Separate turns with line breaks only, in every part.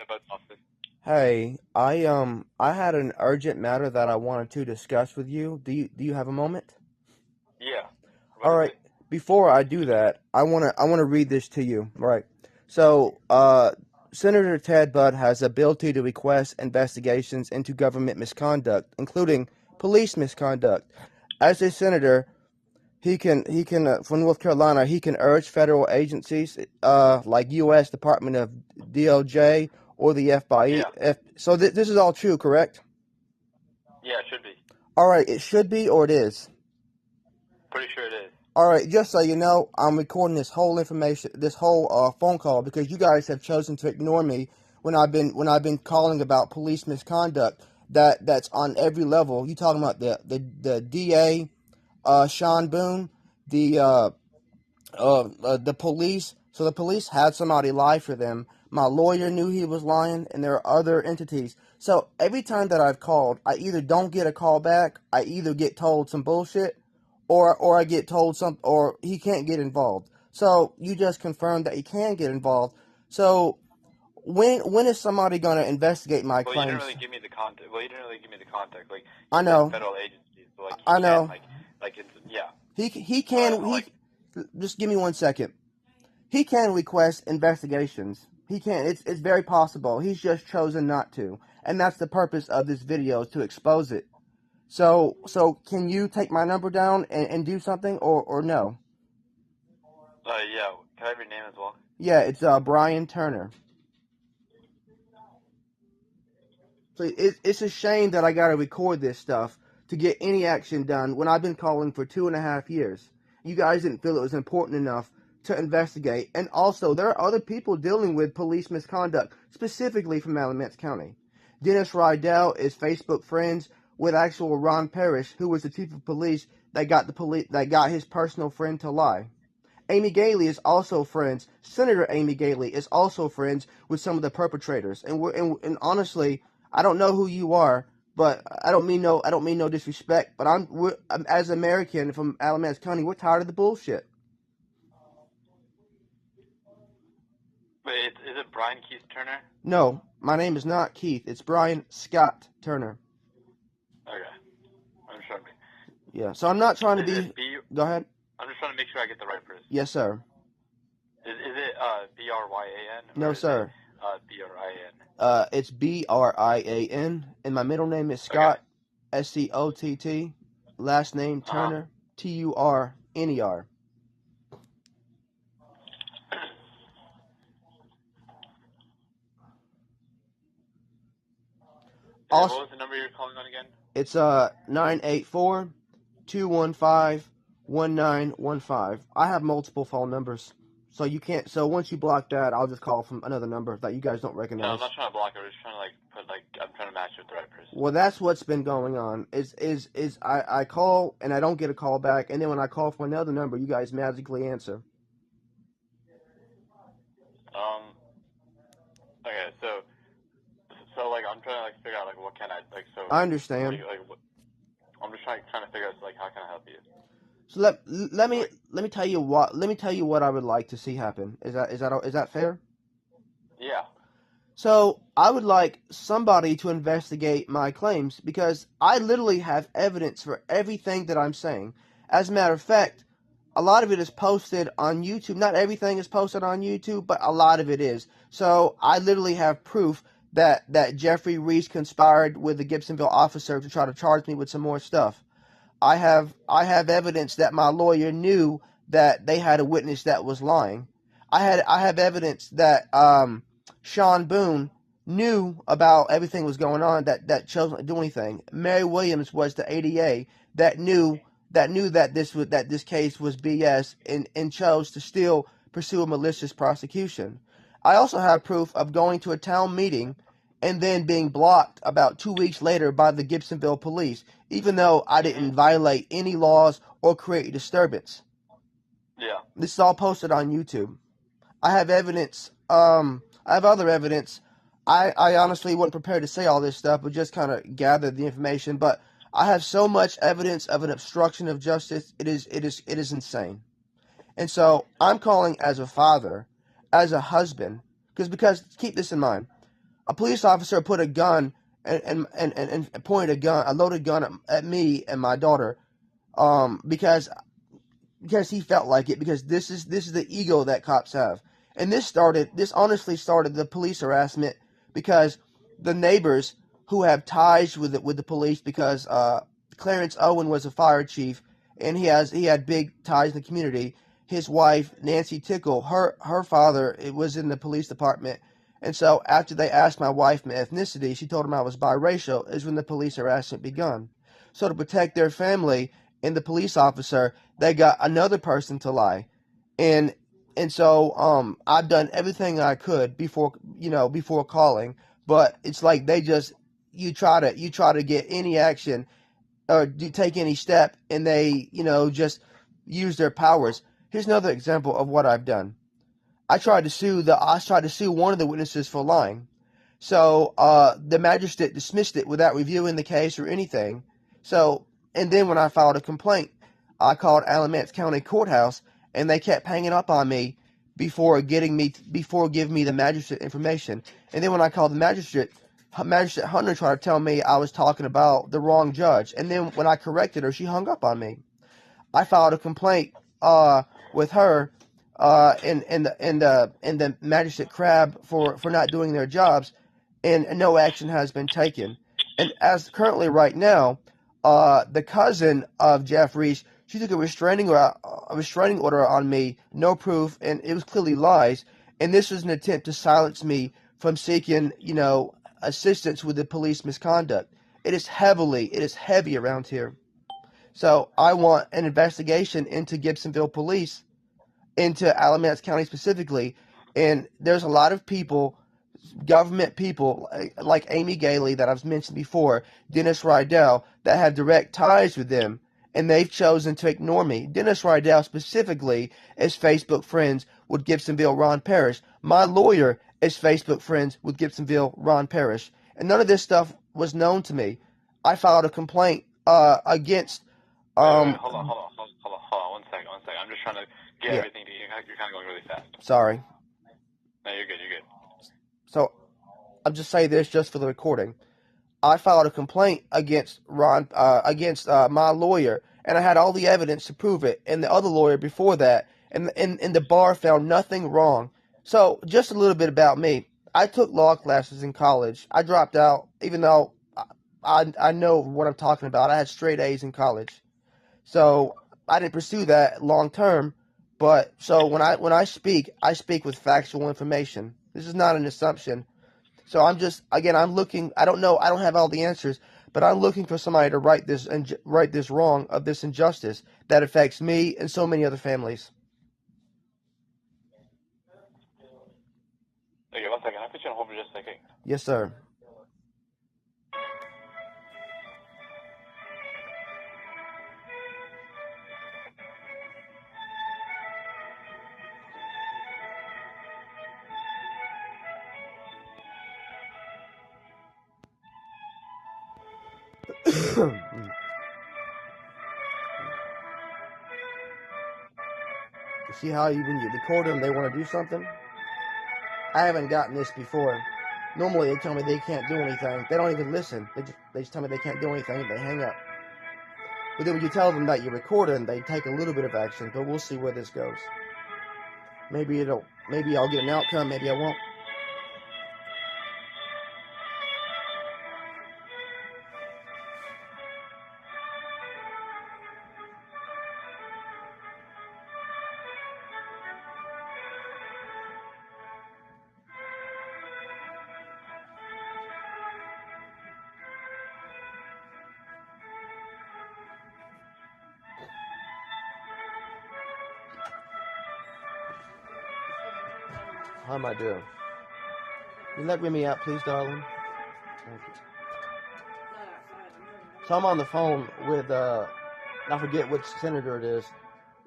About office.
Hey, I had an urgent matter that I wanted to discuss with you. Do you have a moment?
Yeah. What
All
is
right.
it?
Before I do that, I wanna read this to you. Right. So, Senator Ted Budd has the ability to request investigations into government misconduct, including police misconduct. As a senator, he can from North Carolina, he can urge federal agencies like U.S. Department of DOJ or the FBI.
Yeah.
So this is all true, correct?
Yeah, it should be.
All right, it should be or it is.
Pretty sure it is.
All right, just so you know, I'm recording this whole information, this whole phone call because you guys have chosen to ignore me when I've been calling about police misconduct that's on every level. You talking about the DA, Sean Boone, the the police. So the police had somebody lie for them. My lawyer knew he was lying, and there are other entities. So every time that I've called, I either don't get a call back, I either get told some bullshit, or I get told some, or he can't get involved. So you just confirmed that he can get involved. So when is somebody gonna investigate my
Well, you didn't really
claims?
give me the context. Well, you didn't really give me the context. Like you
I
said,
know,
federal agencies. So like he
I
can
know.
like it's yeah.
He
So
can he.
like
Just give me 1 second. He can request investigations. He can. It's very possible. He's just chosen not to, and that's the purpose of this video, is to expose it. So can you take my number down and do something, or no?
yeah. Can I have your name as well?
Yeah, it's Brian Turner. So it's a shame that I got to record this stuff to get any action done when I've been calling for 2.5 years. You guys didn't feel it was important enough to investigate. And also, there are other people dealing with police misconduct, specifically from Alamance County. Dennis Rydell is Facebook friends with actual Ron Parrish, who was the chief of police that got his personal friend to lie. Amy Gailey is also friends. Senator Amy Gailey is also friends with some of the perpetrators. And honestly, I don't know who you are, but I don't mean no disrespect. But I'm as an American from Alamance County, we're tired of the bullshit.
Wait, is it Brian Keith Turner?
No, my name is not Keith. It's Brian Scott Turner.
Okay. I'm just trying to.
Yeah. So I'm not trying to
Is
be.
it B?
Go ahead.
I'm just trying to make sure I get the right person.
Yes, sir.
Is it Bryan or
No,
is it
sir.
Brin?
It's Brian, and my middle name is
Okay.
Scott, Scott. Last name
Uh huh.
Turner, Turner.
And what
Also,
was the number you're calling on again?
it's 984-215-1915. I have multiple phone numbers, so you can't. So once you block that, I'll just call from another number that you guys don't
No, I'm
recognize.
not trying to block it. I'm just trying to I'm trying to match it with the right person.
Well, that's what's been going on. I call and I don't get a call back, and then when I call for another number, you guys magically answer.
Um. Okay. So like I'm trying to figure out what can I
I
what do
understand.
you what, I'm just trying to figure out how can I help you?
So let
So
me let me tell you what I would like to see happen. Is that fair?
yeah.
So I would like somebody to investigate my claims because I literally have evidence for everything that I'm saying. As a matter of fact, a lot of it is posted on YouTube. Not everything is posted on YouTube, but a lot of it is. So I literally have proof that Jeffrey Reese conspired with the Gibsonville officer to try to charge me with some more stuff. I have evidence that my lawyer knew that they had a witness that was lying. I have evidence that Sean Boone knew about everything was going on that chose not to do anything. Mary Williams was the ADA that knew that this case was BS and chose to still pursue a malicious prosecution. I also have proof of going to a town meeting and then being blocked about 2 weeks later by the Gibsonville police, even though I
Mhm.
didn't violate any laws or create a disturbance.
Yeah.
This is all posted on YouTube. I have evidence. I have other evidence. I honestly wasn't prepared to say all this stuff, but just kind of gathered the information. But I have so much evidence of an obstruction of justice. It is insane. And so I'm calling as a father, as a husband, because keep this in mind. A police officer put a gun and pointed a loaded gun at me and my daughter, because he felt like it, because this is the ego that cops have. And this honestly started the police harassment, because the neighbors who have ties with the police, because Clarence Owen was a fire chief, and he had big ties in the community. His wife, Nancy Tickle, her father, it was in the police department. And so after they asked my wife my ethnicity, she told them I was biracial, is when the police harassment begun. So to protect their family and the police officer, they got another person to lie. And so I've done everything I could before calling, but it's like they just, you try to get any action or take any step, and they just use their powers. Here's another example of what I've done. I tried to sue one of the witnesses for lying. So the magistrate dismissed it without reviewing the case or anything. So, and then when I filed a complaint, I called Alamance County Courthouse, and they kept hanging up on me before giving me the magistrate information. And then when I called the magistrate Hunter tried to tell me I was talking about the wrong judge. And then when I corrected her, she hung up on me. I filed a complaint with her and the magistrate Crab for not doing their jobs, and no action has been taken. And as currently right now, the cousin of Jeff Reese, she took a restraining order on me, no proof, and it was clearly lies. And this was an attempt to silence me from seeking, assistance with the police misconduct. It is heavy around here. So I want an investigation into Gibsonville Police, into Alamance County specifically. And there's a lot of people, government people like Amy Gailey that I've mentioned before, Dennis Rydell, that have direct ties with them, and they've chosen to ignore me. Dennis Rydell specifically is Facebook friends with Gibsonville Ron Parrish. My lawyer is Facebook friends with Gibsonville Ron Parrish. And none of this stuff was known to me. I filed a complaint against
wait, hold on. One second. I'm just trying to get everything to you. You're kind of going really fast.
Sorry.
No, you're good.
So I'll just say this just for the recording. I filed a complaint against my lawyer, and I had all the evidence to prove it, and the other lawyer before that, and the bar found nothing wrong. So just a little bit about me. I took law classes in college. I dropped out, even though I know what I'm talking about. I had straight A's in college. So I didn't pursue that long term, but so when I speak with factual information. This is not an assumption. So I'm looking. I don't know. I don't have all the answers, but I'm looking for somebody to right this wrong of this injustice that affects me and so many other families.
Okay, 1 second. I'll put you on hold for just a second.
Yes, sir. See how when you record them, they want to do something? I haven't gotten this before. Normally they tell me they can't do anything. They don't even listen. They just tell me they can't do anything. They hang up. But then when you tell them that you're recording, they take a little bit of action. But we'll see where this goes. Maybe I'll get an outcome. Maybe I won't. How am I doing? You let me out, please, darling. Thank you. So I'm on the phone with I forget which senator it is.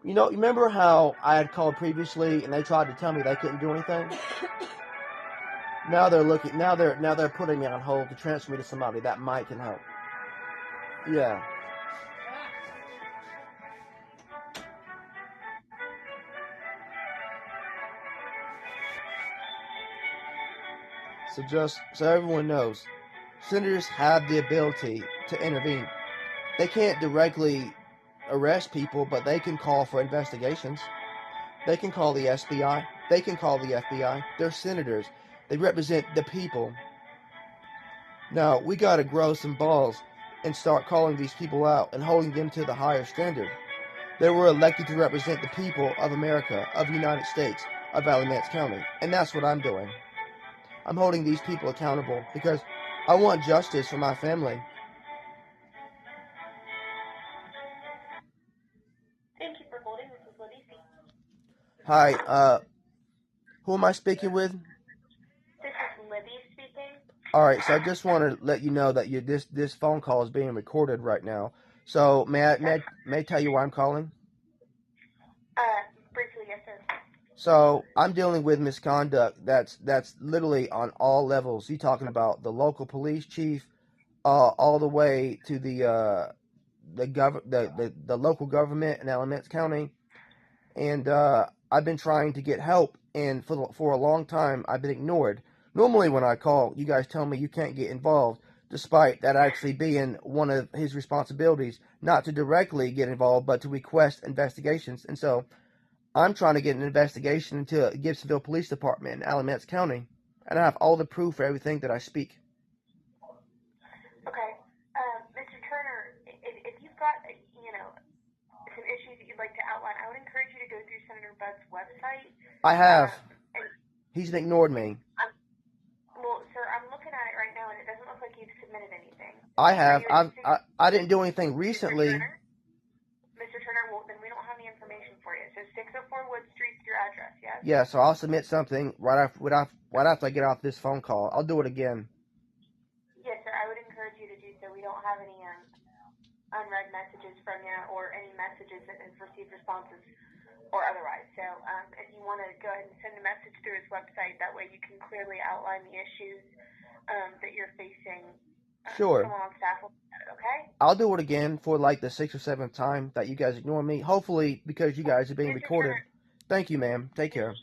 You remember how I had called previously and they tried to tell me they couldn't do anything? Now they're putting me on hold to transfer me to somebody that might can help. Yeah. So just so everyone knows, senators have the ability to intervene. They can't directly arrest people, but they can call for investigations. They can call the SBI. They can call the FBI. They're senators. They represent the people. Now, we got to grow some balls and start calling these people out and holding them to the higher standard. They were elected to represent the people of America, of the United States, of Alamance County. And that's what I'm doing. I'm holding these people accountable because I want justice for my family.
Thank you for holding. This is Libby.
Hi, who am I speaking with?
This is Libby speaking.
All right, so I just want to let you know that this phone call is being recorded right now. So may I tell you why I'm calling?
Briefly, yes, sir.
So I'm dealing with misconduct that's literally on all levels. You talking about the local police chief, all the way to the local government in Alamance County, and I've been trying to get help, and for a long time I've been ignored. Normally when I call, you guys tell me you can't get involved, despite that actually being one of his responsibilities, not to directly get involved, but to request investigations. And so I'm trying to get an investigation into Gibsonville Police Department in Alamance County, and I have all the proof for everything that I speak.
Okay. Mr. Turner, if you've got, some issues that you'd like to outline, I would encourage you to go through Senator Budd's website.
I have.
And,
He's ignored me.
well, sir, I'm looking at it right now, and it doesn't look like you've submitted anything.
I have. I didn't do anything recently.
Mr. Turner, well, then we don't have any information for you. So 604 Wood Street's your address, yes?
Yeah, so I'll submit something right after I get off this phone call. I'll do it again.
Yes, sir. I would encourage you to do so. We don't have any unread messages from you or any messages that have received responses or otherwise. So if you want to go ahead and send a message through his website, that way you can clearly outline the issues that you're facing.
Sure.
Someone on staff will do that, okay?
I'll do it again for like the 6th or 7th time that you guys ignore me. Hopefully, because you guys are being recorded. Thank you, ma'am. Take care.